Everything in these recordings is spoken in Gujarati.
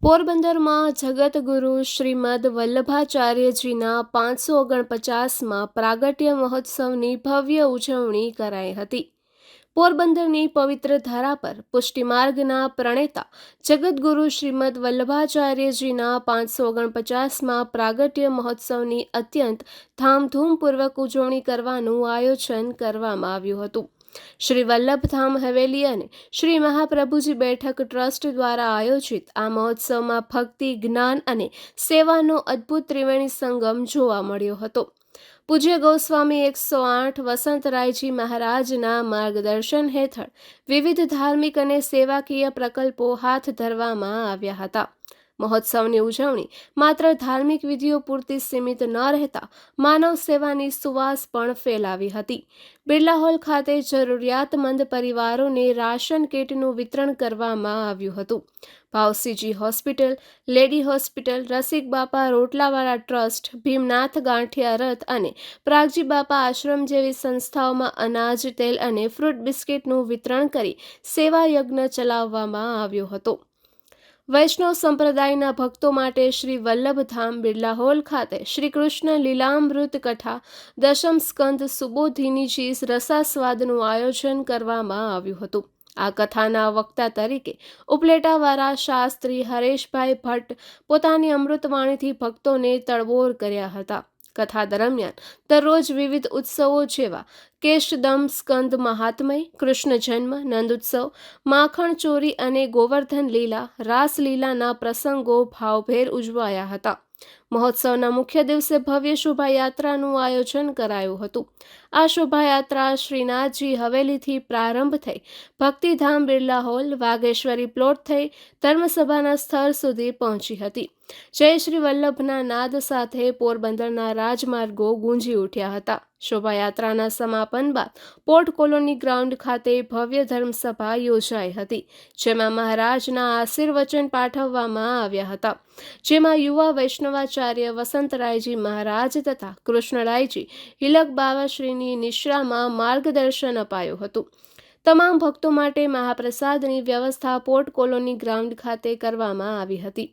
પોરબંદરમાં જગતગુરુ શ્રીમદ વલ્લભાચાર્યજીના 549માં પ્રાગટ્ય મહોત્સવની ભવ્ય ઉજવણી કરાઈ હતી. પોરબંદરની પવિત્ર ધરા પર પુષ્ટિમાર્ગના પ્રણેતા જગતગુરુ શ્રીમદ વલ્લભાચાર્યજીના 549માં પ્રાગટ્ય મહોત્સવની અત્યંત ધામધૂમપૂર્વક ઉજવણી કરવાનું આયોજન કરવામાં આવ્યું હતું. શ્રી વલ્લભધામ હવેલી અને શ્રી મહાપ્રભુજી બેઠક ટ્રસ્ટ દ્વારા આયોજિત આ મહોત્સવમાં ભક્તિ, જ્ઞાન અને સેવાનો અદ્ભુત ત્રિવેણી સંગમ જોવા મળ્યો હતો. પૂજ્ય ગોસ્વામી 108 વસંતરાયજી મહારાજના માર્ગદર્શન હેઠળ વિવિધ ધાર્મિક અને સેવાકીય પ્રકલ્પો હાથ ધરવામાં આવ્યા હતા. મહોત્સવની ઉજવણી માત્ર ધાર્મિક વિધિઓ પૂરતી સીમિત ન રહેતા માનવ સેવાની સુવાસ પણ ફેલાવી હતી. બિરલા હોલ ખાતે જરૂરિયાતમંદ પરિવારોને રાશન કીટનું વિતરણ કરવામાં આવ્યું હતું. ભાવસીજી હોસ્પિટલ, લેડી હોસ્પિટલ, રસિક બાપા રોટલાવાળા ટ્રસ્ટ, ભીમનાથ ગાંઠિયા રથ અને પ્રાગજી બાપા આશ્રમ જેવી સંસ્થાઓમાં અનાજ, તેલ અને ફ્રૂટ બિસ્કિટનું વિતરણ કરી સેવા યજ્ઞ ચલાવવામાં આવ્યો હતો. વૈષ્ણવ સંપ્રદાયના ભક્તો માટે શ્રી વલ્લભધામ બિરલા હોલ ખાતે શ્રી કૃષ્ણ લીલામૃત કથા દશમ સ્કંદ સુબોધિનીજી રસાસ્વાદનું આયોજન કરવામાં આવ્યું હતું. આ કથાના વક્તા તરીકે ઉપલેટાવાળા શાસ્ત્રી હરેશભાઈ ભટ્ટ પોતાની અમૃતવાણીથી ભક્તોને તળબોળ કર્યા હતા. કથા દરમિયાન દરરોજ વિવિધ ઉત્સવો જેવા કેશદમ સ્કંદ મહાત્મય, કૃષ્ણ જન્મ, નંદોત્સવ, માખણ ચોરી અને ગોવર્ધન લીલા, રાસલીલાના પ્રસંગો ભાવભેર ઉજવાયા હતા. મહોત્સવના મુખ્ય દિવસે ભવ્ય શોભાયાત્રાનું આયોજન કરાયું હતું. આ શોભાયાત્રા શ્રીનાથજી હવેલીથી પ્રારંભ થઈ ભક્તિધામ બિરલા હોલ, વાઘેશ્વરી પ્લોટ થઈ ધર્મસભાના સ્થળ સુધી પહોંચી હતી. જય શ્રી વલ્લભના નાદ સાથે પોરબંદરના રાજમાર્ગો ગુંજી ઉઠ્યા હતા. શોભાયાત્રાના સમાપન બાદ પોર્ટ કોલોની ગ્રાઉન્ડ ખાતે ભવ્ય ધર્મસભા યોજાઈ હતી, જેમાં મહારાજના આશીર્વચન પાઠવવામાં આવ્યા હતા. જેમાં યુવા વૈષ્ણવાચાર્ય વસંતરાયજી મહારાજ તથા કૃષ્ણરાયજી હિલક બાવાશ્રીની નિશ્રામાં માર્ગદર્શન અપાયું હતું. તમામ ભક્તો માટે મહાપ્રસાદની વ્યવસ્થા પોર્ટ કોલોની ગ્રાઉન્ડ ખાતે કરવામાં આવી હતી.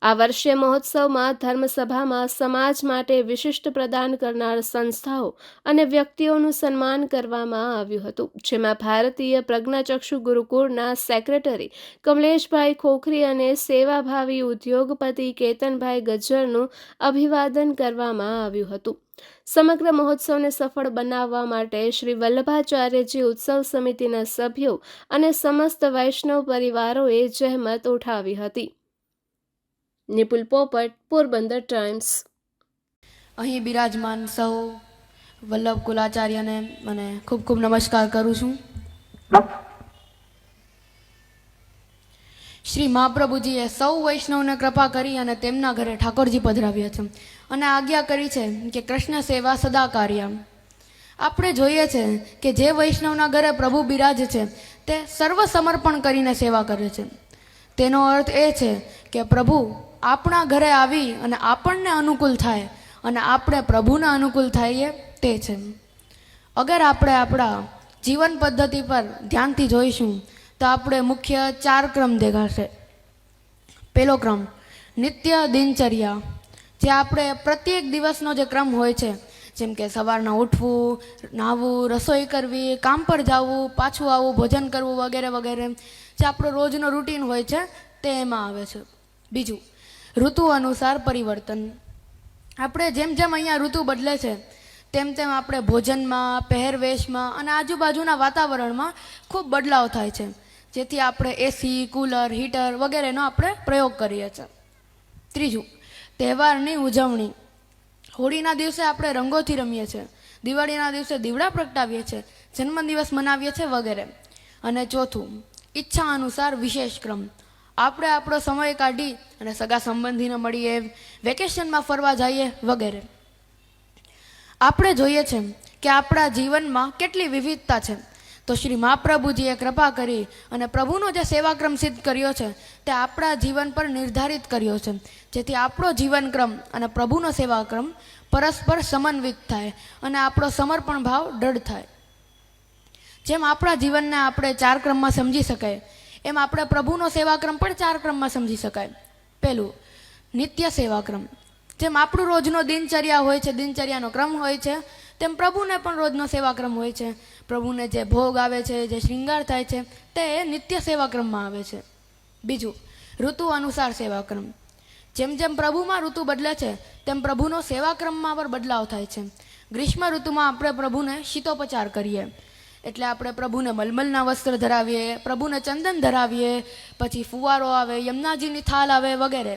આ વર્ષે મહોત્સવમાં ધર્મસભામાં સમાજ માટે વિશિષ્ટ પ્રદાન કરનાર સંસ્થાઓ અને વ્યક્તિઓનું સન્માન કરવામાં આવ્યું હતું, જેમાં ભારતીય પ્રજ્ઞાચક્ષુ ગુરુકુળના સેક્રેટરી કમલેશભાઈ ખોખરી અને સેવાભાવી ઉદ્યોગપતિ કેતનભાઈ ગજ્જરનું અભિવાદન કરવામાં આવ્યું હતું. સમગ્ર મહોત્સવને સફળ બનાવવા માટે શ્રી વલ્લભાચાર્યજી ઉત્સવ સમિતિના સભ્યો અને સમસ્ત વૈષ્ણવ પરિવારોએ જહેમત ઉઠાવી હતી. નિપુલ પોપટ, પોરબંદર ટાઈમ્સ. અહીં બિરાજમાન સૌ વલ્લભ કુલાચાર્યને મને ખૂબ ખૂબ નમસ્કાર કરું છું. શ્રી મહાપ્રભુજીએ સૌ વૈષ્ણવને કૃપા કરી અને તેમના ઘરે ઠાકોરજી પધરાવ્યા છે અને આજ્ઞા કરી છે કે કૃષ્ણ સેવા સદા કાર્ય. આપણે જોઈએ છે કે જે વૈષ્ણવના ઘરે પ્રભુ બિરાજે છે તે સર્વ સમર્પણ કરીને સેવા કરે છે. તેનો અર્થ એ છે કે પ્રભુ આપણા ઘરે આવી અને આપણને અનુકૂળ થાય અને આપણે પ્રભુને અનુકૂળ થઈએ તે છે. અગર આપણે આપણા જીવન પદ્ધતિ પર ધ્યાનથી જોઈશું તો આપણે મુખ્ય 4 ક્રમ દેખાશે. પહેલો ક્રમ નિત્ય દિનચર્યા, જે આપણે પ્રત્યેક દિવસનો જે ક્રમ હોય છે, જેમ કે સવારના ઉઠવું, નાહવું, રસોઈ કરવી, કામ પર જવું, પાછું આવવું, ભોજન કરવું વગેરે વગેરે, જે આપણો રોજનો રૂટીન હોય છે તે એમાં આવે છે. બીજું ઋતુ અનુસાર પરિવર્તન. આપણે જેમ જેમ અહીંયા ઋતુ બદલે છે તેમ તેમ આપણે ભોજનમાં, પહેરવેશમાં અને આજુબાજુના વાતાવરણમાં ખૂબ બદલાવ થાય છે, જેથી આપણે એસી, કુલર, હીટર વગેરેનો આપણે પ્રયોગ કરીએ છીએ. ત્રીજું તહેવારની ઉજવણી. હોળીના દિવસે આપણે રંગોથી રમીએ છીએ, દિવાળીના દિવસે દીવડા પ્રગટાવીએ છીએ, જન્મદિવસ મનાવીએ છીએ વગેરે. અને ચોથું ઈચ્છા અનુસાર વિશેષ ક્રમ. આપણે આપણો સમય કાઢી અને સગા સંબંધીને મળીએ, વેકેશનમાં ફરવા જઈએ વગેરે. આપણે જોઈએ છે કે આપણા જીવનમાં કેટલી વિવિધતા છે, તો શ્રી મહાપ્રભુજીએ કૃપા કરી અને પ્રભુનો જે સેવાક્રમ સિદ્ધ કર્યો છે તે આપણા જીવન પર નિર્ધારિત કર્યો છે, જેથી આપણો જીવનક્રમ અને પ્રભુનો સેવાક્રમ પરસ્પર સમન્વિત થાય અને આપણો સમર્પણ ભાવ દૃઢ થાય. જેમ આપણા જીવનને આપણે 4 ક્રમમાં સમજી શકાય, એમ આપણે પ્રભુનો સેવાક્રમ પણ 4 ક્રમમાં સમજી શકાય. પહેલું, નિત્ય સેવાક્રમ. જેમ આપણું રોજનો દિનચર્યા હોય છે, દિનચર્યાનો ક્રમ હોય છે, તેમ પ્રભુને પણ રોજનો સેવાક્રમ હોય છે. પ્રભુને જે ભોગ આવે છે, જે શૃંગાર થાય છે, તે નિત્ય સેવાક્રમમાં આવે છે. બીજું, ઋતુ અનુસાર સેવાક્રમ. જેમ જેમ પ્રભુમાં ઋતુ બદલે છે, તેમ પ્રભુનો સેવાક્રમમાં પણ બદલાવ થાય છે. ગ્રીષ્મ ઋતુમાં આપણે પ્રભુને શીતોપચાર કરીએ, એટલે આપણે પ્રભુને મલમલના વસ્ત્ર ધરાવીએ, પ્રભુને ચંદન ધરાવીએ, પછી ફુવારો આવે, યમુનાજીની થાલ આવે વગેરે.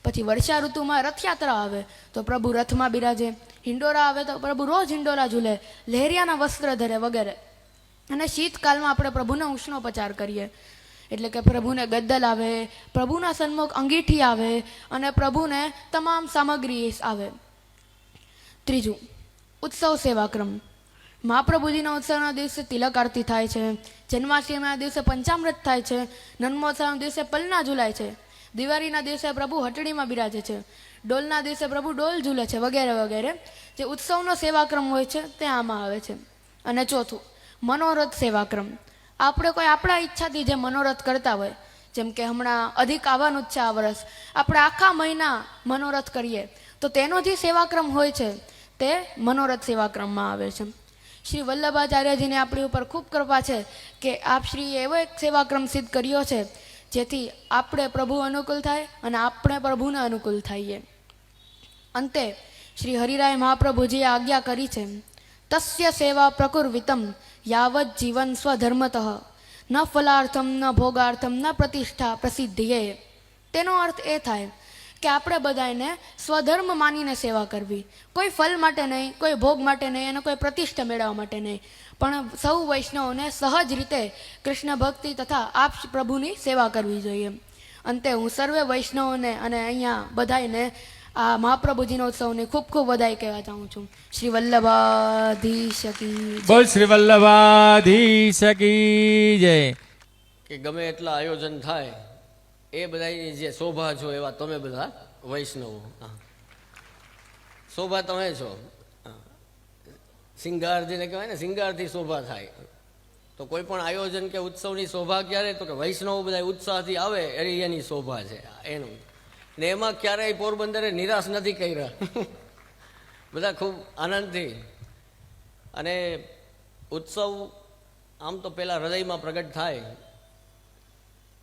પછી વર્ષા ઋતુમાં રથયાત્રા આવે તો પ્રભુ રથમાં બિરાજે, હિંડોરા આવે તો પ્રભુ રોજ હિંડોરા ઝૂલે, લહેરિયાના વસ્ત્ર ધરે વગેરે. અને શીતકાલમાં આપણે પ્રભુને ઉષ્ણોપચાર કરીએ, એટલે કે પ્રભુને ગદ્દલ આવે, પ્રભુના સન્મુખ અંગીઠી આવે અને પ્રભુને તમામ સામગ્રી આવે. ત્રીજું, ઉત્સવ સેવાક્રમ. મહાપ્રભુજીના ઉત્સવના દિવસે તિલક આરતી થાય છે, જન્માષ્ટમીના દિવસે પંચામૃત થાય છે, નન્મોત્સવના દિવસે પલના ઝૂલાય છે, દિવાળીના દિવસે પ્રભુ હટડીમાં બિરાજે છે, ડોલના દિવસે પ્રભુ ડોલ ઝૂલે છે વગેરે વગેરે. જે ઉત્સવનો સેવાક્રમ હોય છે તે આમાં આવે છે. અને ચોથું, મનોરથ સેવાક્રમ. આપણે કોઈ આપણા ઈચ્છાથી જે મનોરથ કરતા હોય, જેમ કે હમણાં અધિક આવવાનું જ છે આ વર્ષ, આપણે આખા મહિના મનોરથ કરીએ તો તેનો જે સેવાક્રમ હોય છે તે મનોરથ સેવાક્રમમાં આવે છે. શ્રી વલ્લભાચાર્યજીને આપણી ઉપર ખૂબ કૃપા છે કે આપ શ્રીએ એવો એક સેવાક્રમ સિદ્ધ કર્યો છે જેથી આપણે પ્રભુ અનુકૂળ થાય અને આપણે પ્રભુને અનુકૂળ થઈએ. અંતે શ્રી હરિરાય મહાપ્રભુજીએ આજ્ઞા કરી છે, તસ્ય સેવા પ્રકુર્વિતમ યાવત જીવન સ્વધર્મતઃ ન ફલાર્થમ ન ભોગાર્થમ ન પ્રતિષ્ઠા પ્રસિદ્ધિએ. તેનો અર્થ એ થાય કે આપણે બધાને સ્વધર્મ માનીને સેવા કરવી, કોઈ ફલ માટે નહીં, કોઈ ભોગ માટે નહીં અને કોઈ પ્રતિષ્ઠા મેળવવા માટે નહીં, પણ સૌ વૈષ્ણવને સહજ રીતે કૃષ્ણ ભક્તિ તથા આપ પ્રભુની સેવા કરવી જોઈએ. અંતે હું સર્વે વૈષ્ણવોને અને અહીંયા બધાને આ મહાપ્રભુજીનો ઉત્સવની ખૂબ ખૂબ વધાઈ કહેવા ચાહું છું. શ્રી વલ્લભાધીશ કી જય. બોલ શ્રી વલ્લભાધીશ કી જય. કે ગમે એટલા આયોજન થાય એ બધાની જે શોભા છો એવા તમે બધા વૈષ્ણવો. શોભા તમે છો. શિંગાર જેને કહેવાય ને, શિંગારથી શોભા થાય. તો કોઈ પણ આયોજન કે ઉત્સવની શોભા ક્યારે, તો કે વૈષ્ણવો બધા ઉત્સાહથી આવે એની શોભા છે એનું. ને એમાં ક્યારેય પોરબંદરે નિરાશ નથી કર્યા. બધા ખૂબ આનંદથી. અને ઉત્સવ આમ તો પહેલાં હૃદયમાં પ્રગટ થાય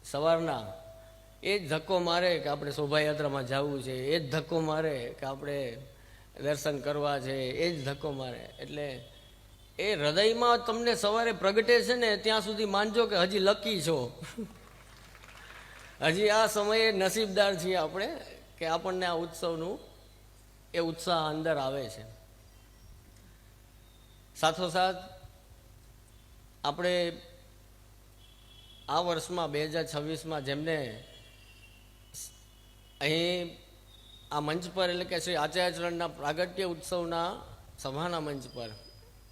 સવારના, એ જ ધક્કો મારે કે આપણે શોભાયાત્રામાં જવું છે, એ જ ધક્કો મારે કે આપણે દર્શન કરવા છે, એ જ ધક્કો મારે. એટલે એ હૃદયમાં તમને સવારે પ્રગટે છે ને ત્યાં સુધી માનજો કે હજી લકી છો. હજી આ સમયે નસીબદાર છીએ આપણે કે આપણને આ ઉત્સવનું એ ઉત્સાહ અંદર આવે છે. સાથોસાથ આપણે આ વર્ષમાં 2026માં જેમને અહીં આ મંચ પર, એટલે કે શ્રી આચાર્યચરણના પ્રાગટ્ય ઉત્સવના સભાના મંચ પર,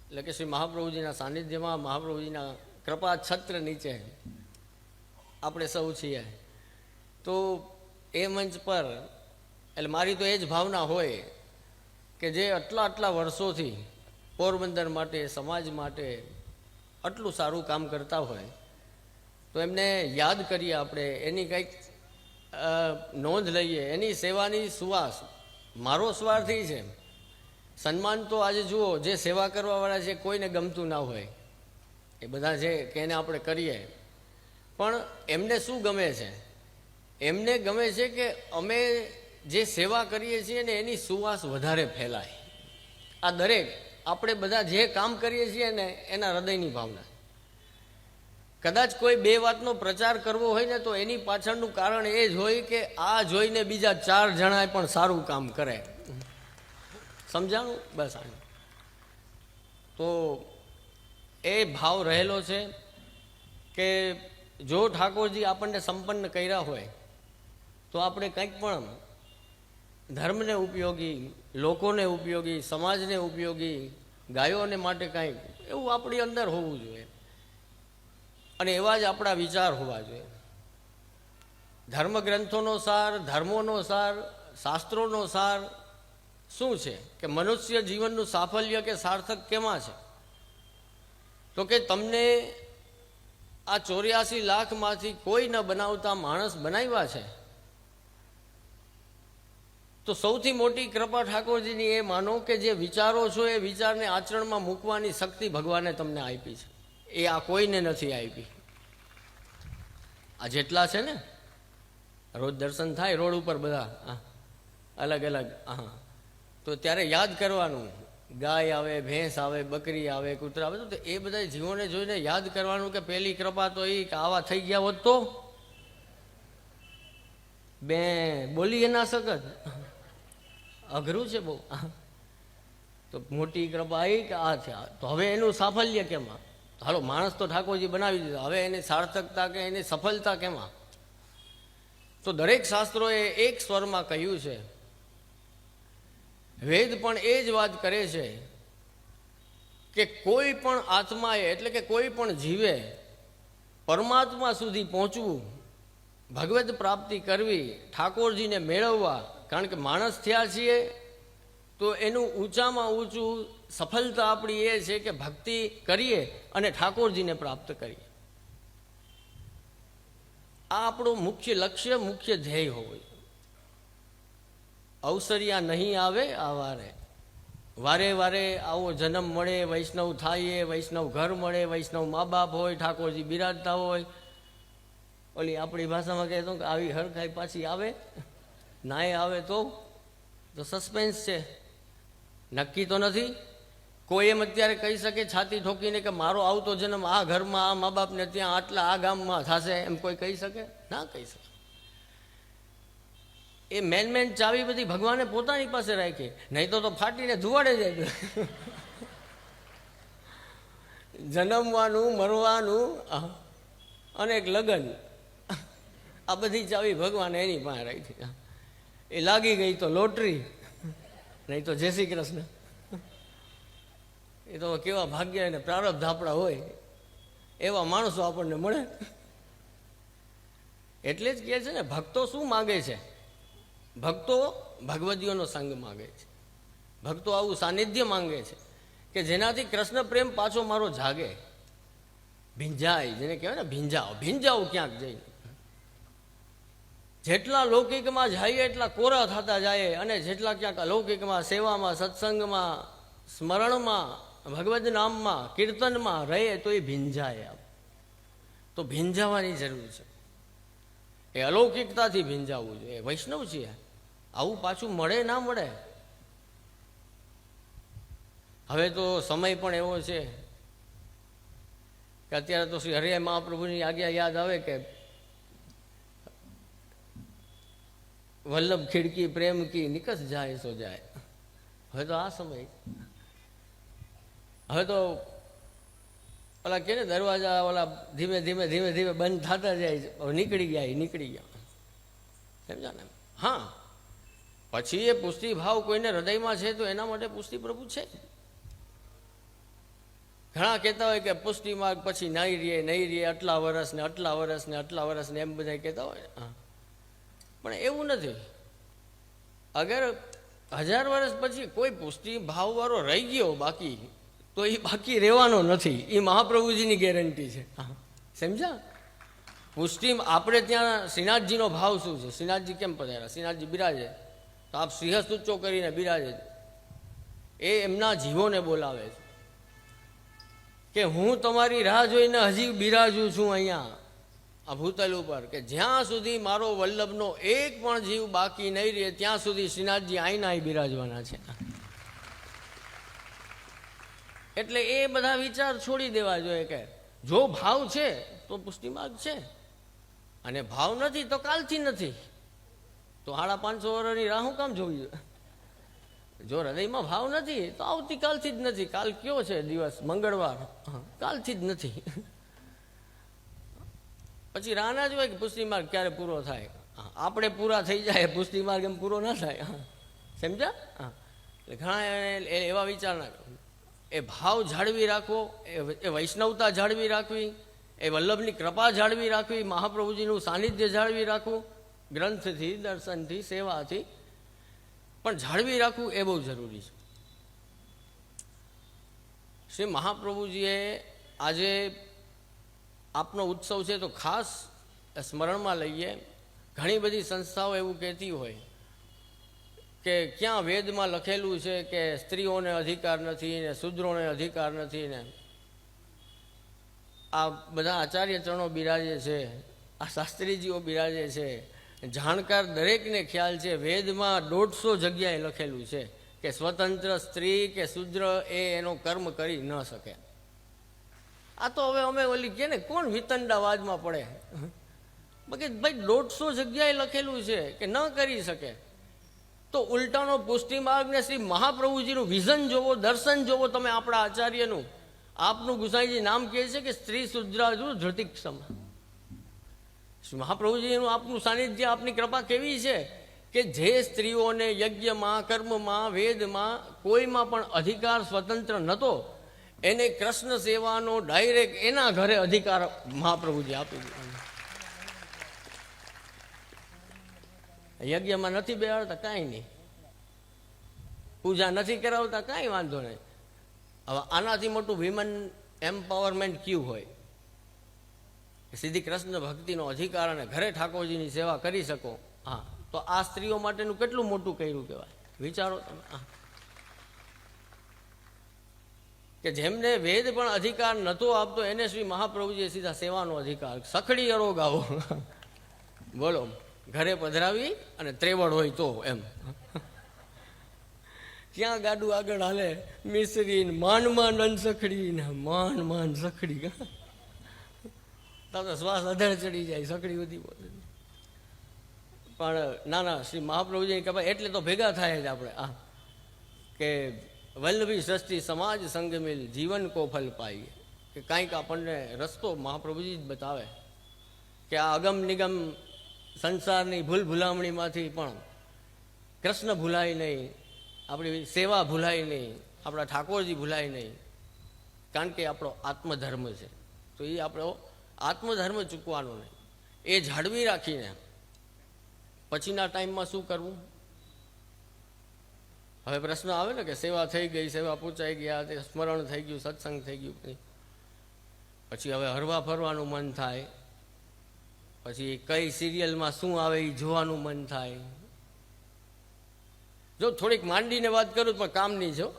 એટલે કે શ્રી મહાપ્રભુજીના સાનિધ્યમાં, મહાપ્રભુજીના કૃપા છત્ર નીચે આપણે સૌ છીએ. તો એ મંચ પર એટલે મારી તો એ જ ભાવના હોય કે જે આટલા વર્ષોથી પોરબંદર માટે, સમાજ માટે આટલું સારું કામ કરતા હોય તો એમને યાદ કરીએ આપણે, એની કંઈક નોંધ લઈએ, એની સેવાની સુવાસ. મારો સ્વાર્થી છે સન્માન તો આજે જુઓ, જે સેવા કરવાવાળા છે કોઈને ગમતું ના હોય, એ બધા છે કે એને આપણે કરીએ, પણ એમને શું ગમે છે? એમને ગમે છે કે અમે જે સેવા કરીએ છીએ ને એની સુવાસ વધારે ફેલાય. આ દરેક આપણે બધા જે કામ કરીએ છીએ ને એના હૃદયની ભાવના. કદાચ કોઈ બે વાતનો પ્રચાર કરવો હોય ને તો એની પાછળનું કારણ એ જ હોય કે આ જોઈને બીજા 4 જણાએ પણ સારું કામ કરે. સમજાણું? બસ. તો એ ભાવ રહેલો છે કે જો ઠાકોરજી આપણને સંપન્ન કર્યા હોય તો આપણે કંઈક પણ ધર્મને ઉપયોગી, લોકોને ઉપયોગી, સમાજને ઉપયોગી, ગાયોને માટે કંઈક એવું આપણી અંદર હોવું જોઈએ. અને એવા જ આપણા વિચાર હોવા જોઈએ. ધર્મગ્રંથોનો સાર, ધર્મોનો સાર, શાસ્ત્રોનો સાર શું છે કે મનુષ્ય જીવનનું સાફલ્ય કે સાર્થક કેમાં છે? તો કે તમને આ 84 લાખમાંથી કોઈ ન બનાવતા માણસ બનાવ્યા છે તો સૌથી મોટી કૃપા ઠાકોરજીની એ માનો કે જે વિચારો છો એ વિચારને આચરણમાં મૂકવાની શક્તિ ભગવાને તમને આપી છે. એ આ કોઈને નથી આપી. આ જેટલા છે ને, રોજ દર્શન થાય રોડ ઉપર બધા અલગ અલગ, હા, તો ત્યારે યાદ કરવાનું, ગાય આવે, ભેંસ આવે, બકરી આવે, કૂતરા આવે, તો એ બધા જીવોને જોઈને યાદ કરવાનું કે પહેલી કૃપા તો એ કે આવા થઈ ગયા હોત તો બે બોલી ના શકત. અઘરું છે બહુ. તો મોટી કૃપા એ કે આ છે. તો હવે એનું સાફલ્ય કેમાં? હાલો, માણસ તો ઠાકોરજી બનાવી દીધો, હવે એની સાર્થકતા કે એની સફળતા કેમાં? તો દરેક શાસ્ત્રોએ એક સ્વરમાં કહ્યું છે, વેદ પણ એ જ વાત કરે છે કે કોઈ પણ આત્માએ એટલે કે કોઈ પણ જીવે પરમાત્મા સુધી પહોંચવું, ભગવદ પ્રાપ્તિ કરવી, ઠાકોરજીને મેળવવા, કારણ કે માણસ થયા છીએ તો એનું ઊંચામાં ઊંચું સફળતા આપણી એ છે કે ભક્તિ કરીએ અને ઠાકોરજીને પ્રાપ્ત કરીએ. આ આપણું મુખ્ય લક્ષ્ય, મુખ્ય ધ્યેય હોવું. અવસરિયા નહીં આવે આ વારે, વારે વારે આવો જન્મ મળે, વૈષ્ણવ થાય, વૈષ્ણવ ઘર મળે, વૈષ્ણવ મા બાપ હોય, ઠાકોરજી બિરાજતા હોય. ઓલી આપણી ભાષામાં કહેતો કે આવી હરખાઈ પાછી આવે ના આવે તો સસ્પેન્સ છે, નક્કી તો નથી. કોઈ એમ અત્યારે કહી શકે છાતી ઠોકીને કે મારો આવતો જન્મ આ ઘરમાં, આ મા બાપને ત્યાં, આટલા આ ગામમાં થશે, એમ કોઈ કહી શકે? ના કહી શકે. એ મેન ચાવી બધી ભગવાને પોતાની પાસે રાખી, નહીં તો ફાટીને ધુવાડે જાય. જન્મવાનું, મરવાનું અને એક લગ્ન, આ બધી ચાવી ભગવાને એની પાસે રાખી. એ લાગી ગઈ તો લોટરી, નહીં તો જય શ્રી કૃષ્ણ. એ તો કેવા ભાગ્ય અને પ્રારબ્ધ આપણા હોય એવા માણસો આપણને મળે. એટલે જ કહે છે ને, ભક્તો શું માગે છે? ભક્તો ભગવદીઓનો સંગ માગે છે. ભક્તો આવું સાનિધ્ય માંગે છે કે જેનાથી કૃષ્ણ પ્રેમ પાછો મારો જાગે, ભીંજાય, જેને કહેવાય ને ભીંજાવ ક્યાંક જઈને. જેટલા લૌકિકમાં જઈએ એટલા કોરા થતા જાય, અને જેટલા ક્યાંક અલૌકિકમાં, સેવામાં, સત્સંગમાં, સ્મરણમાં, ભગવદ નામમાં, કીર્તનમાં રહે તો એ ભીંજાય. તો ભીંજાવાની જરૂર છે. એ અલૌકિકતાથી ભીંજાવવું જોઈએ. વૈષ્ણવ છીએ, આવું પાછું મળે ના મળે. હવે તો સમય પણ એવો છે કે અત્યારે તો શ્રી હરિ મહાપ્રભુની આજ્ઞા યાદ આવે કે વલ્લભ ખિડકી પ્રેમ કી નિકસ જાય સો જાય. હવે તો આ સમય, હવે તો ઓલા કે ને દરવાજા ઓલા ધીમે ધીમે ધીમે ધીમે બંધ થતા જાય, નીકળી ગયા. સમજા ને? હા, પછી એ પુષ્ટિ ભાવ કોઈને હૃદયમાં છે તો એના માટે પુષ્ટિ પ્રભુ છે. ઘણા કહેતા હોય કે પુષ્ટિ માર્ગ પછી નહીં રહે, આટલા વર્ષ ને આટલા વર્ષ ને આટલા વર્ષ ને એમ બધા કહેતા હોય. પણ એવું નથી. અગર 1000 વર્ષ પછી કોઈ પુષ્ટિ ભાવવાળો રહી ગયો બાકી, તો એ બાકી રહેવાનો નથી. એ મહાપ્રભુજીની ગેરંટી છે. સમજા? પુષ્ટિ આપણે ત્યાં શ્રીનાથજીનો ભાવ શું છે? શ્રીનાથજી કેમ પધાર્યા? શ્રીનાથજી બિરાજે તો આપ શ્રીહસ્ત ઊંચો કરીને બિરાજે. એ એમના જીવોને બોલાવે છે કે હું તમારી રાહ જોઈને હજી બિરાજું છું અહીંયા આ ભૂતલ ઉપર, કે જ્યાં સુધી મારો વલ્લભનો એક પણ જીવ બાકી નહીં રહે ત્યાં સુધી શ્રીનાથજી આઈના બિરાજવાના છે. એટલે એ બધા વિચાર છોડી દેવા જોઈએ કે જો ભાવ છે તો પુષ્ટિ માર્ગ છે, અને ભાવ નથી તો કાલથી નથી. તો 550 વર્ષની રાહ હું કામ જોવી? જો હૃદયમાં ભાવ નથી તો આવતીકાલથી જ નથી. કાલ કયો છે દિવસ? મંગળવાર, કાલથી જ નથી. પછી રાના જ હોય કે પુષ્ટિ માર્ગ ક્યારે પૂરો થાય. આપણે પૂરા થઈ જાય, પુષ્ટિ માર્ગ એમ પૂરો ના થાય. સમજ્યા? એટલે ઘણા એવા વિચાર ના. એ ભાવ જાળવી રાખવો, એ વૈષ્ણવતા જાળવી રાખવી, એ વલ્લભની કૃપા જાળવી રાખવી, મહાપ્રભુજીનું સાનિધ્ય જાળવી રાખવું, ગ્રંથથી, દર્શનથી, સેવાથી પણ જાળવી રાખવું એ બહુ જરૂરી છે. શ્રી મહાપ્રભુજીએ આજે આપનો ઉત્સવ છે તો ખાસ સ્મરણમાં લઈએ. ઘણી બધી સંસ્થાઓ એવું કહેતી હોય કે ક્યાં વેદમાં લખેલું છે કે સ્ત્રીઓને અધિકાર નથી ને શૂદ્રોને અધિકાર નથી ને. આ બધા આચાર્ય ચરણો બિરાજે છે, આ શાસ્ત્રીજીઓ બિરાજે છે, જાણકાર દરેકને ખ્યાલ છે વેદમાં 150 જગ્યાએ લખેલું છે કે સ્વતંત્ર સ્ત્રી કે શૂદ્ર એ એનો કર્મ કરી ન શકે. આ તો હવે અમે ઓલી કે ને કોણ વિતંડાવાદમાં પડે, બાકી ભાઈ 150 જગ્યાએ લખેલું છે કે ન કરી શકે. તો ઉલટાનો પુષ્ટિ માર્ગ ને શ્રી મહાપ્રભુજીનું વિઝન જોવો, દર્શન જોવો તમે આપણા આચાર્યનું. આપનું ગુસાઈજી નામ કહે છે કે સ્ત્રી શુદ્રાજુ ધૃતિક્ષમ. શ્રી મહાપ્રભુજીનું આપનું સાનિધ્ય, આપની કૃપા કેવી છે કે જે સ્ત્રીઓને યજ્ઞમાં, કર્મમાં, વેદમાં કોઈમાં પણ અધિકાર સ્વતંત્ર નહોતો, એને કૃષ્ણ સેવાનો ડાયરેક્ટ એના ઘરે અધિકાર મહાપ્રભુજી આપી દીધો. યજ્ઞમાં નથી બેહાડતા કાંઈ નહીં, પૂજા નથી કરાવતા કાંઈ વાંધો નહીં. હવે આનાથી મોટું વિમન એમ્પાવરમેન્ટ કયું હોય? સીધી કૃષ્ણ ભક્તિનો અધિકાર અને ઘરે ઠાકોરજીની સેવા કરી શકો. હા, તો આ સ્ત્રીઓ માટેનું કેટલું મોટું કર્યું કહેવાય, વિચારો તમે. કે જેમને વેદ પણ અધિકાર નહોતો આપતો એને શ્રી મહાપ્રભુજીએ સીધા સેવાનો અધિકાર. સખડી અરોગાવો બોલો, ઘરે પધરાવી અને ત્રેવડ હોય તો એમ. ક્યાં ગાડું આગળ હાલે, મિશ્રી માન માન સખડી ને માન સખડી. તો શ્વાસ અધર ચડી જાય, સખડી બધી બોલે. પણ ના શ્રી મહાપ્રભુજીની કૃપા એટલે તો ભેગા થાય જ આપણે. આ કે વલ્લભી સૃષ્ટિ સમાજ સંગ મિલ જીવન કો ફલ પાઈએ, કે કાંઈક આપણને રસ્તો મહાપ્રભુજી જ બતાવે કે આ અગમ નિગમ સંસારની ભૂલ ભૂલામણીમાંથી પણ કૃષ્ણ ભૂલાય નહીં, આપણી સેવા ભૂલાય નહીં, આપણા ઠાકોરજી ભૂલાય નહીં. કારણ કે આપણો આત્મધર્મ છે, તો એ આપણો આત્મધર્મ ચૂકવાનો નહીં. એ જાળવી રાખીને પછીના ટાઈમમાં શું કરવું? હવે પ્રશ્ન આવે ને કે સેવા થઈ ગઈ, સેવા પૂછાઈ ગયા, તે સ્મરણ થઈ ગયું, સત્સંગ થઈ ગયું, પછી હવે હરવા ફરવાનું મન થાય, પછી કઈ સિરિયલમાં શું આવે એ જોવાનું મન થાય. જો થોડીક માંડીને વાત કરું પણ કામની છો.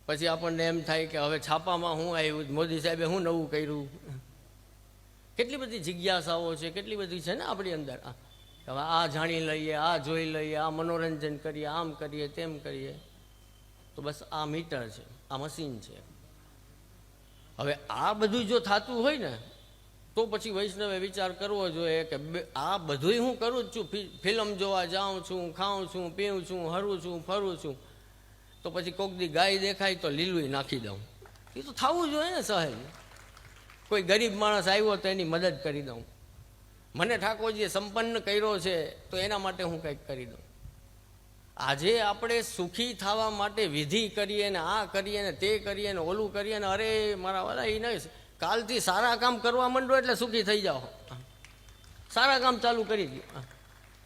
પછી આપણને એમ થાય કે હવે છાપામાં શું આવ્યું, મોદી સાહેબે શું નવું કર્યું. કેટલી બધી જિજ્ઞાસાઓ છે, કેટલી બધી છે ને આપણી અંદર. હવે આ જાણી લઈએ, આ જોઈ લઈએ, આ મનોરંજન કરીએ, આમ કરીએ, તેમ કરીએ. તો બસ આ મીટર છે, આ મશીન છે. હવે આ બધું જો થતું હોય ને તો પછી વૈષ્ણવે વિચાર કરવો જોઈએ કે આ બધું હું કરું જ છું, ફિલ્મ જોવા જાઉં છું, ખાઉં છું, પીઉં છું, હરું છું, ફરું છું, તો પછી કોક દી ગાય દેખાય તો લીલું નાખી દઉં. એ તો થવું જોઈએ ને સહેજ. કોઈ ગરીબ માણસ આવ્યો તો એની મદદ કરી દઉં. મને ઠાકોરજીએ સંપન્ન કર્યો છે તો એના માટે હું કંઈક કરી દઉં. આજે આપણે સુખી થવા માટે વિધિ કરીએ ને આ કરીએ ને તે કરીએ ને ઓલું કરીએ ને અરે મારા વાલા એ નહીં, કાલથી સારા કામ કરવા માંડો એટલે સુખી થઈ જાઓ. સારા કામ ચાલુ કરી દો.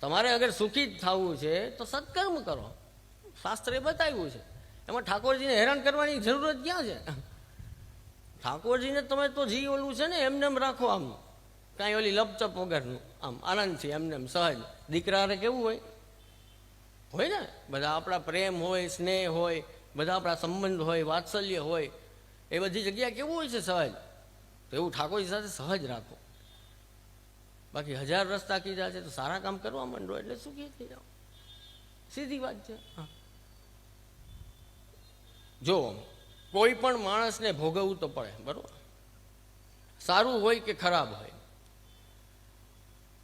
તમારે અગર સુખી જ થવું છે તો સત્કર્મ કરો, શાસ્ત્રે બતાવ્યું છે. એમાં ઠાકોરજીને હેરાન કરવાની જરૂરત ક્યાં છે? ઠાકોરજીને તમે તો જી ઓલું છે ને એમને એમ રાખો, આમ કાંઈ ઓલી લપચપ વગરનું, આમ આનંદથી એમને એમ સહજ. દીકરાને કેવું હોય ને, બધા આપણા પ્રેમ હોય, સ્નેહ હોય, બધા આપણા સંબંધ હોય, વાત્સલ્ય હોય, એ બધી જગ્યા કેવું હોય છે સહજ. તો એવું ઠાકોરજી સાથે સહજ રાખો. બાકી 1000 રસ્તા કીધા છે તો સારા કામ કરવા માંડો એટલે સુખી થઈ જાઓ. સીધી વાત છે. જો કોઈ પણ માણસને ભોગવવું તો પડે, બરોબર, સારું હોય કે ખરાબ હોય.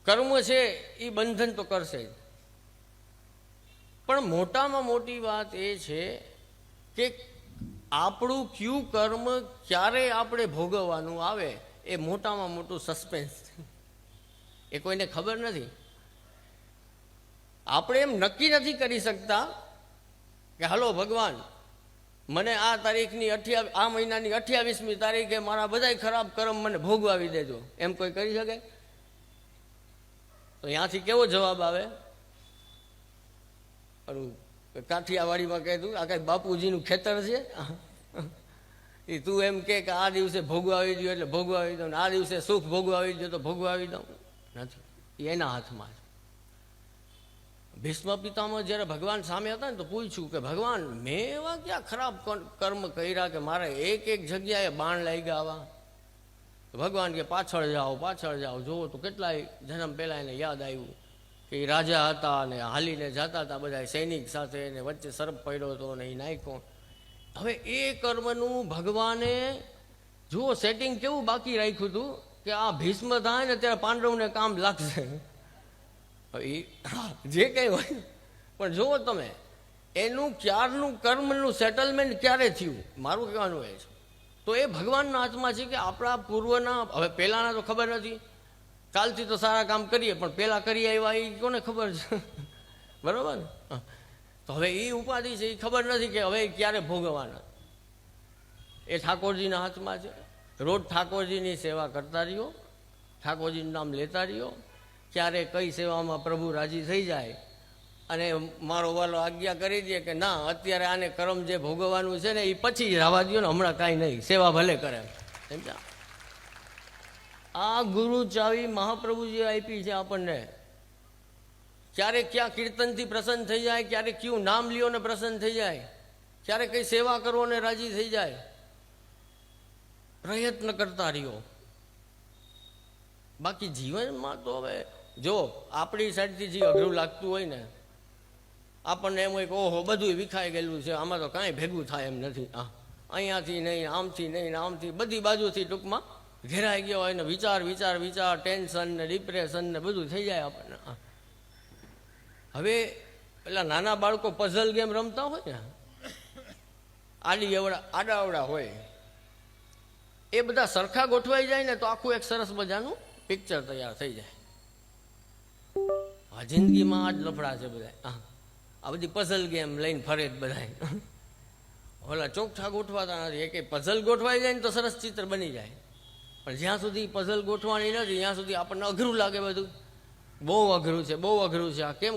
કર્મ છે એ બંધન તો કરશે જ. પણ મોટામાં મોટી વાત એ છે કે આપણું કયું કર્મ ક્યારે આપણે ભોગવવાનું આવે એ મોટામાં મોટું સસ્પેન્સ. એ કોઈને ખબર નથી. આપણે એમ નક્કી નથી કરી શકતા કે હાલો ભગવાન મને આ તારીખની આ મહિનાની 28મી તારીખે મારા બધા ખરાબ કર્મ મને ભોગવાવી દેજો. એમ કોઈ કરી શકે? તો ત્યાંથી કેવો જવાબ આવે? કાઠિયાવાડીમાં કહેતું આ કઈ બાપુજીનું ખેતર છે એ તું એમ કે આ દિવસે ભોગવાવી દો એટલે ભોગવાવી દઉં, આ દિવસે સુખ ભોગવાવી દો તો ભોગવાવી દઉં. નથી, એના હાથમાં છે. ભીષ્મ પિતામહ જ્યારે ભગવાન સામે હતા ને તો પૂછ્યું કે ભગવાન મેં એવા ક્યાં ખરાબ કર્મ કર્યા કે મારે એક એક જગ્યાએ બાણ લાગ્યા આવા? ભગવાન કે પાછળ જાઓ જુઓ તો કેટલાય જન્મ પહેલાં એને યાદ આવ્યું કે એ રાજા હતા અને હાલીને જતા હતા બધા સૈનિક સાથે ને વચ્ચે સર્પ પડ્યો હતો ને એ નાખ્યો. હવે એ કર્મનું ભગવાને જુઓ સેટિંગ કેવું બાકી રાખ્યું હતું કે આ ભીષ્મ થાય ને ત્યારે પાંડવને કામ લાગશે. જે કંઈ હોય પણ જુઓ તમે એનું ક્યારનું કર્મનું સેટલમેન્ટ ક્યારે થયું મારું કહેવાનું એ છે. તો એ ભગવાનના હાથમાં છે કે આપણા પૂર્વના, હવે પહેલાંના તો ખબર નથી, કાલથી તો સારા કામ કરીએ પણ પહેલાં કરી આવ્યા એ કોને ખબર છે? બરાબર ને? તો હવે એ ઉપાધિ છે એ ખબર નથી કે હવે ક્યારે ભોગવવાના. એ ઠાકોરજીના હાથમાં છે. રોજ ઠાકોરજીની સેવા કરતા રહ્યો, ઠાકોરજીનું નામ લેતા રહ્યો. ક્યારે કઈ સેવામાં પ્રભુ રાજી થઈ જાય અને મારો વાલો આજ્ઞા કરી દે કે ના અત્યારે આને કર્મ જે ભોગવવાનું છે ને એ પછી જવા દો ને, હમણાં કાંઈ નહીં, સેવા ભલે કરે. સમજ્યા? આ ગુરુ ચાવી મહાપ્રભુજી આપી છે આપણને. ક્યારેક ક્યાં કીર્તનથી પ્રસન્ન થઈ જાય, ક્યારેક કયું નામ લ્યો ને પ્રસન્ન થઈ જાય, ક્યારેક કઈ સેવા કરો ને રાજી થઈ જાય. પ્રયત્ન કરતા રહ્યો. બાકી જીવનમાં તો હવે જો આપણી સાઈડથી જે અઘરું લાગતું હોય ને, આપણને એમ હોય કે ઓહો બધું વિખાઈ ગયેલું છે, આમાં તો કાંઈ ભેગું થાય એમ નથી, અહીંયાથી નહીં, આમથી નહીં, આમથી બધી બાજુથી ટૂંકમાં ઘેરાઈ ગયો હોય ને વિચાર ટેન્શન ને ડિપ્રેશન ને બધું થઈ જાય આપણને. હવે પેલા નાના બાળકો પઝલ ગેમ રમતા હોય ને, આડાઅવડા હોય, એ બધા સરખા ગોઠવાઈ જાય ને તો આખું એક સરસ મજાનું પિક્ચર તૈયાર થઈ જાય. આ જિંદગીમાં આ જ લફડા છે બધા. આ બધી પઝલ ગેમ લઈને ફરે જ બધા. ઓલા ચોકઠા ગોઠવાતા નથી. એક પઝલ ગોઠવાઈ જાય ને તો સરસ ચિત્ર બની જાય, પણ જ્યાં સુધી પઝલ ગોઠવાની નથી ત્યાં સુધી આપણને અઘરું લાગે બધું. બહુ અઘરું છે, આ કેમ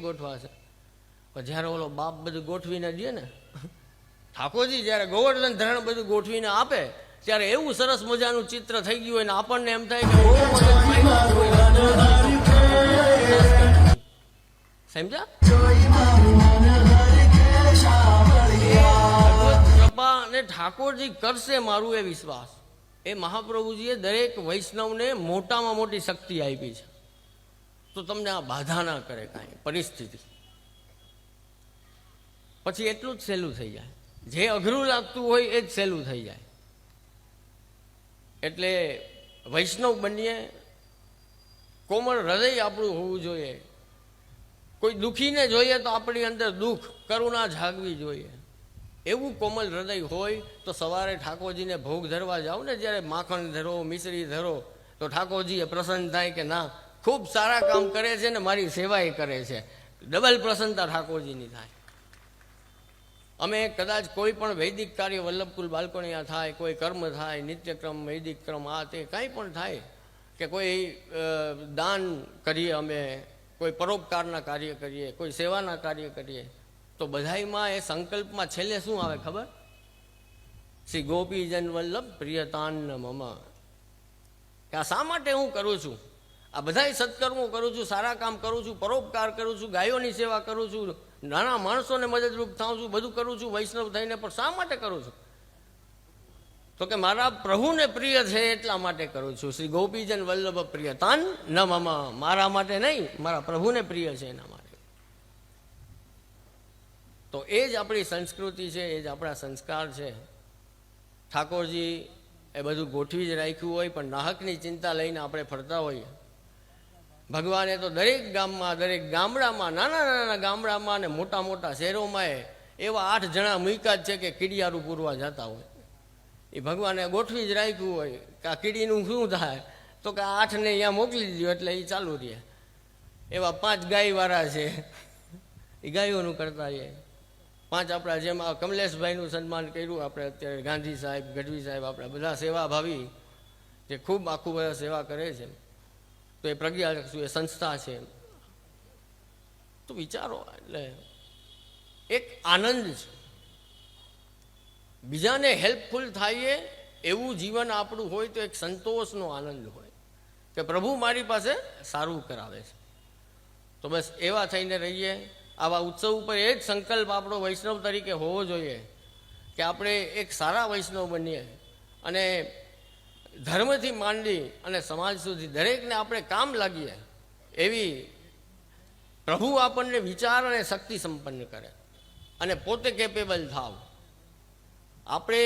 ગોઠવાશે. પણ જ્યારે ઓલો બાપ બધું ગોઠવીને દે ને, ઠાકોરજી જ્યારે ગોવર્ધન ધરણ બધું ગોઠવીને આપે ત્યારે એવું સરસ મજાનું ચિત્ર થઈ ગયું હોય ને આપણને એમ થાય કે સમજ્યા? કૃપા અને ઠાકોરજી કરશે મારું એ વિશ્વાસ. એ મહાપ્રભુજીએ દરેક વૈષ્ણવને મોટામાં મોટી શક્તિ આપી છે. તો તમને આ બાધા ના કરે કાંઈ પરિસ્થિતિ, પછી એટલું જ સહેલું થઈ જાય. જે અઘરું લાગતું હોય એ જ સહેલું થઈ જાય. એટલે વૈષ્ણવ બનીએ, કોમળ હૃદય આપણું હોવું જોઈએ. કોઈ દુઃખીને જોઈએ તો આપણી અંદર દુઃખ, કરુણા જાગવી જોઈએ. એવું કોમળ હૃદય હોય તો સવારે ઠાકોરજીને ભોગ ધરવા જાઓ ને, જ્યારે માખણ ધરો, મિશ્રી ધરો, તો ઠાકોરજી એ પ્રસન્ન થાય કે ના ખૂબ સારા કામ કરે છે ને મારી સેવાય કરે છે. ડબલ પ્રસન્નતા ઠાકોરજીની થાય. અમે કદાચ કોઈ પણ વૈદિક કાર્ય વલ્લભકુલ બાળકોને થાય, કોઈ કર્મ થાય, નિત્યક્રમ, વૈદિક ક્રમ, આ તે કાંઈ પણ થાય, કે કોઈ દાન કરીએ, અમે કોઈ પરોપકારના કાર્ય કરીએ, કોઈ સેવાના કાર્ય કરીએ, તો બધાયમાં એ સંકલ્પમાં છેલ્લે શું આવે ખબર? શ્રી ગોપીજન વલ્લભ પ્રિયતાન મમ. કે આ શા માટે હું કરું છું? આ બધાય સત્કર્મો કરું છું, સારા કામ કરું છું, પરોપકાર કરું છું, ગાયોની સેવા કરું છું, નાના માણસોને મદદરૂપ થાઉં છું, બધું કરું છું વૈષ્ણવ થઈને, પણ શા માટે કરું છું? તો કે મારા પ્રભુને પ્રિય છે એટલા માટે કરું છું. શ્રી ગોપીજન વલ્લભ પ્રિયતાન ન મમ. મારા માટે નહીં, મારા પ્રભુને પ્રિય છે એના માટે. તો એ જ આપણી સંસ્કૃતિ છે, એ જ આપણા સંસ્કાર છે. ઠાકોરજી એ બધું ગોઠવી જ રાખ્યું હોય, પણ નાહકની ચિંતા લઈને આપણે ફરતા હોઈએ. ભગવાને તો દરેક ગામમાં, દરેક ગામડામાં, નાના નાના ગામડામાં અને મોટા મોટા શહેરોમાં એવા 8 જણા મૂક્યા જ છે કે કીડિયારું પૂરવા જતા હોય. એ ભગવાને ગોઠવી જ રાખ્યું હોય કે આ કીડીનું શું થાય, તો કે 8ને અહીંયા મોકલી દીધું એટલે એ ચાલુ રહે. એવા 5 ગાયવાળા છે, એ ગાયોનું કરતા રહે. 5 આપણા જેમ આ કમલેશભાઈનું સન્માન કર્યું આપણે અત્યારે, ગાંધી સાહેબ, ગઢવી સાહેબ, આપણા બધા સેવાભાવી જે ખૂબ આખું વર્ષ સેવા કરે છે. તો એ પ્રજ્ઞાચક્ષુ એ સંસ્થા છે. તો વિચારો, એટલે એક આનંદ છે. બીજાને હેલ્પફુલ થાય એવું જીવન આપણું હોય તો એક સંતોષનો આનંદ હોય કે પ્રભુ મારી પાસે સારું કરાવે છે. તો બસ એવા થઈને રહીએ. આવા ઉત્સવ ઉપર એ જ સંકલ્પ આપણો વૈષ્ણવ તરીકે હોવો જોઈએ કે આપણે એક સારા વૈષ્ણવ બનીએ અને ધર્મથી માંડી અને સમાજ સુધી દરેકને આપણે કામ લાગીએ એવી પ્રભુ આપણને વિચાર અને શક્તિ સંપન્ન કરે અને પોતે કેપેબલ થાવ. આપણે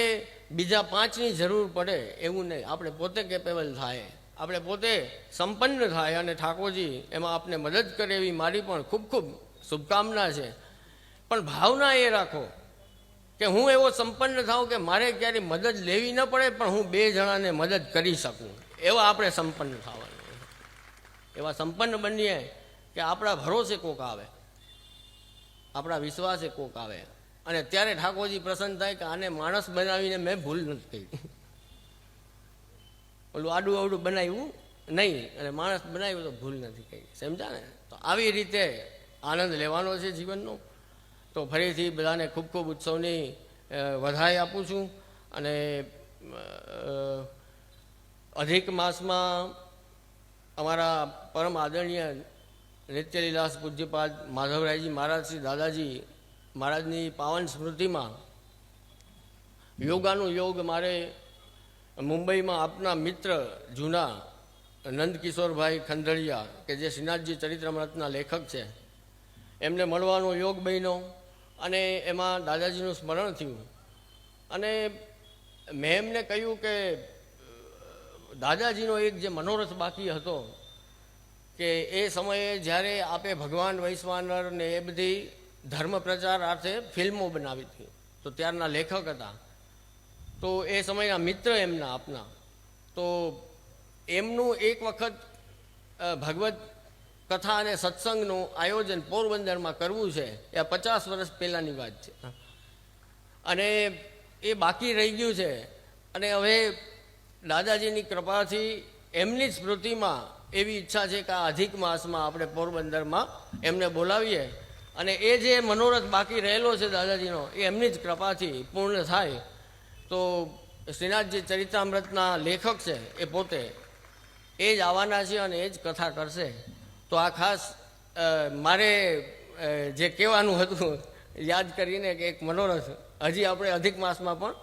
બીજા પાંચની જરૂર પડે એવું નહીં, આપણે પોતે કેપેબલ થાય, આપણે પોતે સંપન્ન થાય અને ઠાકોરજી એમાં આપને મદદ કરે એવી મારી પણ ખૂબ ખૂબ શુભકામના છે. પણ ભાવના એ રાખો કે હું એવો સંપન્ન થાઉં કે મારે ક્યારેય મદદ લેવી ન પડે પણ હું બે જણાને મદદ કરી શકું, એવા આપણે સંપન્ન થવાનું. એવા સંપન્ન બનીએ કે આપણા ભરોસે કોક આવે, આપણા વિશ્વાસે કોક આવે અને ત્યારે ઠાકોરજી પ્રસન્ન થાય કે આને માણસ બનાવીને મેં ભૂલ નથી કરી. ઓલું આડું અવડું બનાવ્યું નહીં અને માણસ બનાવ્યું તો ભૂલ નથી કરી. સમજા ને? તો આવી રીતે આનંદ લેવાનો છે જીવનનો. તો ફરીથી બધાને ખૂબ ખૂબ ઉત્સવની વધાઈ આપું છું. અને અધિક માસમાં અમારા પરમ આદરણીય નિત્યલીલાસ પૂજ્યપાદ માધવરાયજી મહારાજ શ્રી દાદાજી મહારાજની પાવન સ્મૃતિમાં યોગાનું યોગ મારે મુંબઈમાં આપના મિત્ર જૂના નંદકિશોરભાઈ ખંડળિયા કે જે શ્રીનાથજી ચરિત્રામૃતના લેખક છે એમને મળવાનો યોગ બન્યો અને એમાં દાદાજીનું સ્મરણ થયું. અને મેં એમને કહ્યું કે દાદાજીનો એક જે મનોરથ બાકી હતો કે એ સમયે જ્યારે આપે ભગવાન વૈશ્વાનર ને એ બધી ધર્મ પ્રચાર અર્થે ફિલ્મો બનાવી હતી, તો ત્યારના લેખક હતા, તો એ સમયના મિત્ર એમના આપના, તો એમનું એક વખત ભગવત કથા અને સત્સંગનું આયોજન પોરબંદરમાં કરવું છે. એ 50 વર્ષ પહેલાંની વાત છે અને એ બાકી રહી ગયું છે. અને હવે દાદાજીની કૃપાથી એમની જ સ્મૃતિમાં એવી ઈચ્છા છે કે આ અધિક માસમાં આપણે પોરબંદરમાં એમને બોલાવીએ અને એ જે મનોરથ બાકી રહેલો છે દાદાજીનો એ એમની જ કૃપાથી પૂર્ણ થાય. તો શ્રીનાથજી ચરિતામૃતના લેખક છે એ પોતે એ જ આવવાના છે અને એ જ કથા કરશે. તો આ ખાસ મારે જે કહેવાનું હતું યાદ કરીને કે એક મનોરથ હજી આપણે અધિક માસમાં પણ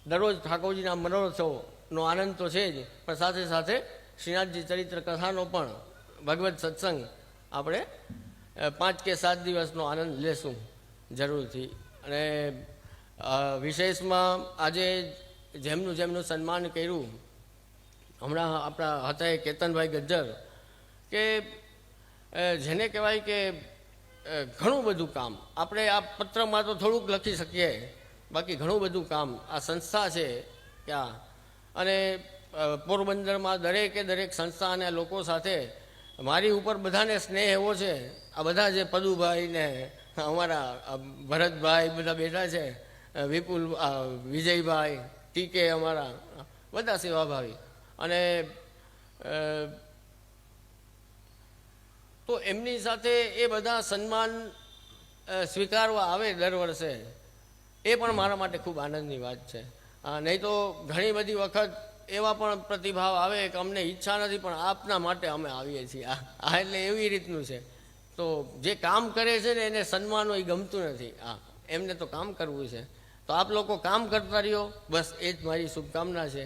દરરોજ ઠાકોરજીના મનોરથોનો આનંદ તો છે જ, પણ સાથે સાથે શ્રીનાથજી ચરિત્ર કથાનો પણ ભગવત સત્સંગ આપણે 5 કે 7 દિવસનો આનંદ લેશું જરૂરથી. અને વિશેષમાં આજે જેમનું જેમનું સન્માન કર્યું, હમણાં આપણા હતા એ કેતનભાઈ ગજ્જર, કે જેને કહેવાય કે ઘણું બધું કામ આપણે આ પત્રમાં તો થોડુંક લખી શકીએ, બાકી ઘણું બધું કામ આ સંસ્થા છે ત્યાં. અને પોરબંદરમાં દરેકે દરેક સંસ્થા અને લોકો સાથે મારી ઉપર બધાને સ્નેહ એવો છે. આ બધા જે પદુભાઈ ને અમારા ભરતભાઈ બધા બેઠા છે, વિપુલ વિજયભાઈ ટીકે અમારા બધા સેવાભાવી, અને તો એમની સાથે એ બધા સન્માન સ્વીકારવા આવે દર વર્ષે, એ પણ મારા માટે ખૂબ આનંદની વાત છે. નહીં તો ઘણી બધી વખત એવા પણ પ્રતિભાવ આવે કે અમને ઈચ્છા નથી પણ આપના માટે અમે આવીએ છીએ. આ એટલે એવી રીતનું છે. તો જે કામ કરે છે ને એને સન્માન એ ગમતું નથી. એમને તો કામ કરવું છે. તો આપ લોકો કામ કરતા રહ્યો, બસ એ જ મારી શુભકામના છે.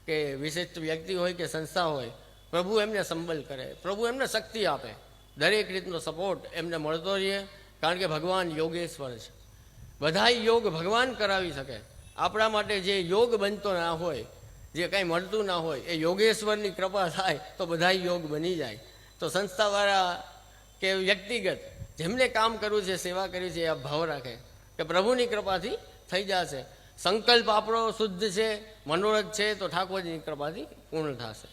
કે વિશિષ્ટ વ્યક્તિ હોય કે સંસ્થા હોય, પ્રભુ એમને સંબલ કરે, પ્રભુ એમને શક્તિ આપે, દરેક રીતનો સપોર્ટ એમને મળતો રહીએ. કારણ કે ભગવાન યોગેશ્વર છે. બધા યોગ ભગવાન કરાવી શકે. આપણા માટે જે યોગ બનતો ના હોય, જે કંઈ મળતું ના હોય, એ યોગેશ્વરની કૃપા થાય તો બધા યોગ બની જાય. તો સંસ્થાવાળા કે વ્યક્તિગત જેમને કામ કરવું છે, સેવા કરવી છે, એ ભાવ રાખે કે પ્રભુની કૃપાથી થઈ જશે. સંકલ્પ આપણો શુદ્ધ છે, મનોરથ છે, તો ઠાકોરજીની કૃપાથી પૂર્ણ થશે.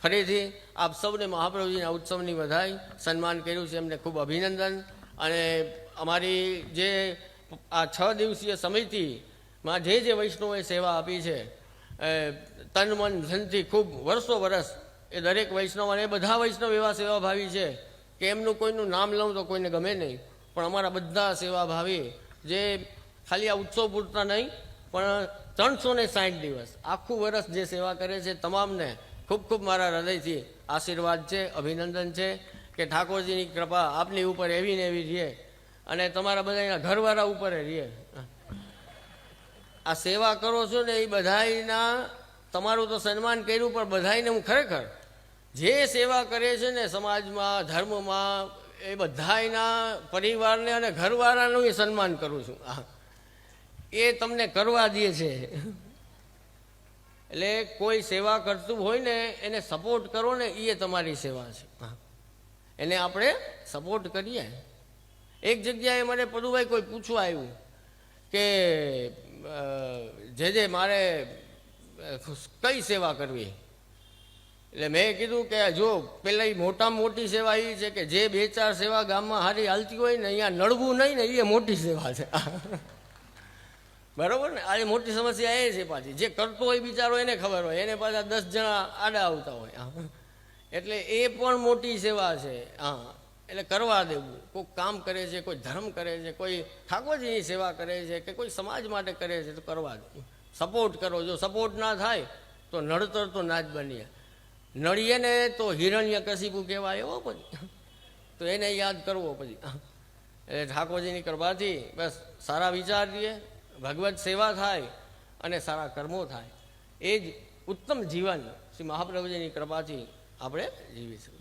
ફરીથી આપ સૌને મહાપ્રભુજીના ઉત્સવની વધાઈ, સન્માન કર્યું છે એમને ખૂબ અભિનંદન. અને અમારી જે આ 6 દિવસીય સમિતિમાં જે વૈષ્ણવોએ સેવા આપી છે, તન મન ધનથી ખૂબ વર્ષો વર્ષ, એ દરેક વૈષ્ણવ અને બધા વૈષ્ણવ એવા સેવાભાવી છે કે એમનું કોઈનું નામ લઉં તો કોઈને ગમે નહીં, પણ અમારા બધા સેવાભાવી જે ખાલી આ ઉત્સવ પૂરતા નહીં પણ 360 દિવસ આખું વર્ષ જે સેવા કરે છે, તમામને ખૂબ ખૂબ મારા હૃદયથી આશીર્વાદ છે, અભિનંદન છે કે ઠાકોરજીની કૃપા આપની ઉપર એવી ને એવી રહે અને તમારા બધાના ઘરવાળા ઉપર રહે. આ સેવા કરો છો ને એ બધાયના, તમારું તો સન્માન કર્યું, પણ બધાયને હું ખરેખર જે સેવા કરે છે ને સમાજમાં, ધર્મમાં, એ બધાયના પરિવારને અને ઘરવાળાનું સન્માન કરું છું. એ તમને કરવા દે છે. એટલે કોઈ સેવા કરતું હોય ને એને સપોર્ટ કરો ને, એ તમારી સેવા છે. એને આપણે સપોર્ટ કરીએ. એક જગ્યાએ મને પદુભાઈ કોઈ પૂછવા આવ્યું કે જે મારે કઈ સેવા કરવી, એટલે મેં કીધું કે જો પેલા મોટામાં મોટી સેવા એ છે કે જે 2-4 સેવા ગામમાં સારી હાલતી હોય ને અહીંયા નડવું નહીં ને, એ મોટી સેવા છે. બરોબર ને? આ મોટી સમસ્યા એ છે પાછી, જે કરતો હોય બિચારો એને ખબર હોય, એને પાછા 10 જણા આડા આવતા હોય. એટલે એ પણ મોટી સેવા છે. હા, એટલે કરવા દેવું. કોઈ કામ કરે છે, કોઈ ધર્મ કરે છે, કોઈ ઠાકોરજીની સેવા કરે છે, કે કોઈ સમાજ માટે કરે છે, તો કરવા દેવું. સપોર્ટ કરો. જો સપોર્ટ ના થાય તો નડતર તો ના જ બનીએ. નડીએ ને તો હિરણ્યકશિપુ કહેવાય એવો પછી, તો એને યાદ કરવો પછી. એટલે ઠાકોરજીની કૃપાથી બસ સારા વિચાર રહીએ, ભગવત સેવા થાય અને સારા કર્મો થાય. એ જ ઉત્તમ જીવન શ્રી મહાપ્રભુજીની કૃપાથી આપણે જીવીશું.